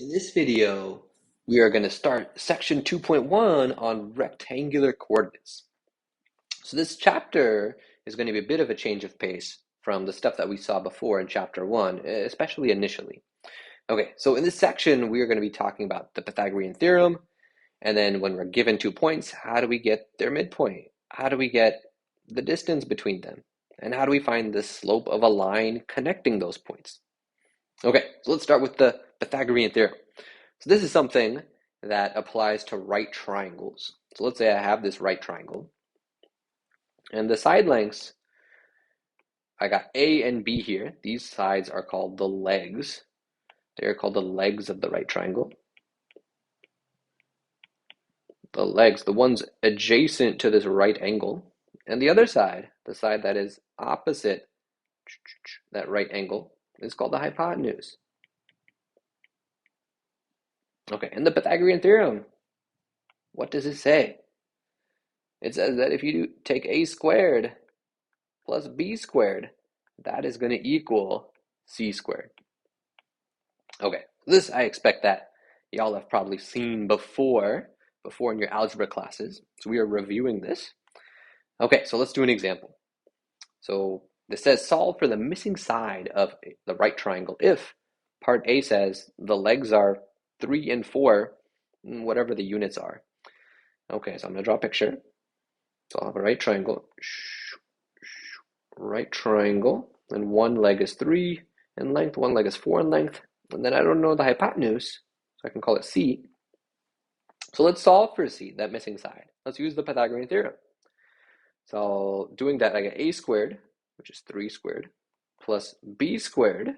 In this video, we are going to start section 2.1 on rectangular coordinates. So this chapter is going to be a bit of a change of pace from the stuff that we saw before in chapter 1, especially initially. Okay, so in this section, we are going to be talking about the Pythagorean theorem, and then when we're given 2 points, how do we get their midpoint? How do we get the distance between them? And how do we find the slope of a line connecting those points? Okay, so let's start with the Pythagorean theorem. So this is something that applies to right triangles. So let's say I have this right triangle, and the side lengths, I got A and B here. These sides are called the legs. They're called the legs of the right triangle. The legs, the ones adjacent to this right angle. And the other side, the side that is opposite that right angle, is called the hypotenuse. Okay, and the Pythagorean theorem, what does it say? It says that if you take a squared plus b squared, that is going to equal c squared. Okay, this I expect that y'all have probably seen before in your algebra classes. So we are reviewing this. Okay, so let's do an example. So this says solve for the missing side of the right triangle if part A says the legs are 3 and 4, whatever the units are. Okay, so I'm going to draw a picture. So I'll have a right triangle, and one leg is 3 in length, one leg is 4 in length, and then I don't know the hypotenuse, so I can call it C. So let's solve for C, that missing side. Let's use the Pythagorean theorem. So doing that, I get a squared, which is 3 squared, plus b squared,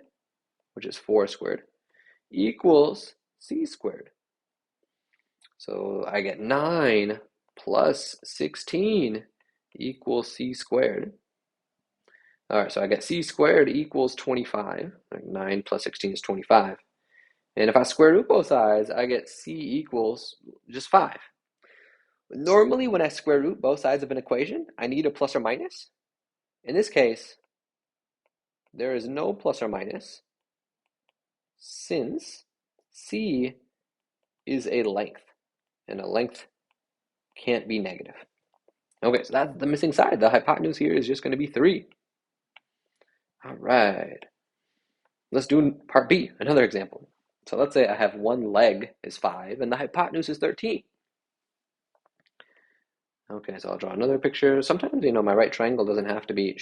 which is 4 squared, equals c squared. So I get 9 plus 16 equals c squared. All right, so I get c squared equals 25. 9 plus 16 is 25. And if I square root both sides, I get c equals just 5. Normally, when I square root both sides of an equation, I need a plus or minus. In this case, there is no plus or minus since c is a length, and a length can't be negative. Okay, so that's the missing side. The hypotenuse here is just going to be 3. All right. Let's do part B, another example. So let's say I have one leg is 5 and the hypotenuse is 13. Okay, so I'll draw another picture. Sometimes, my right triangle doesn't have to be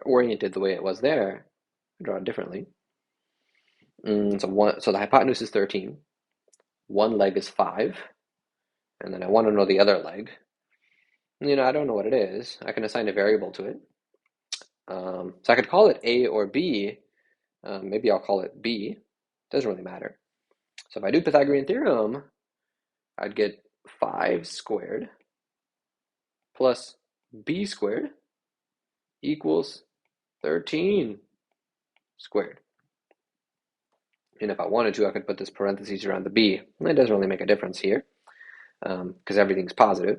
oriented the way it was there. I draw it differently. So the hypotenuse is 13. One leg is 5. And then I want to know the other leg. I don't know what it is. I can assign a variable to it. So I could call it A or B. Maybe I'll call it B. Doesn't really matter. So if I do Pythagorean theorem, I'd get 5 squared plus b squared equals 13 squared. And if I wanted to, I could put this parentheses around the b. It doesn't really make a difference here because everything's positive.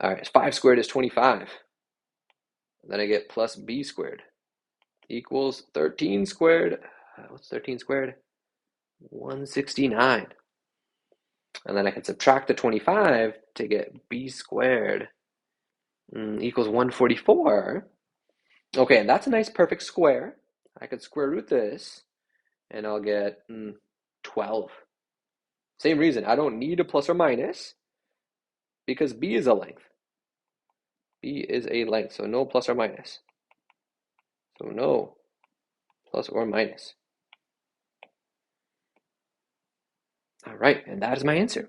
All right, 5 squared is 25. Then I get plus b squared equals 13 squared. What's 13 squared? 169. And then I can subtract the 25 to get b squared equals 144. Okay, and that's a nice perfect square. I could square root this, and I'll get 12. Same reason, I don't need a plus or minus, because b is a length. B is a length, so no plus or minus. So no plus or minus. All right, and that is my answer.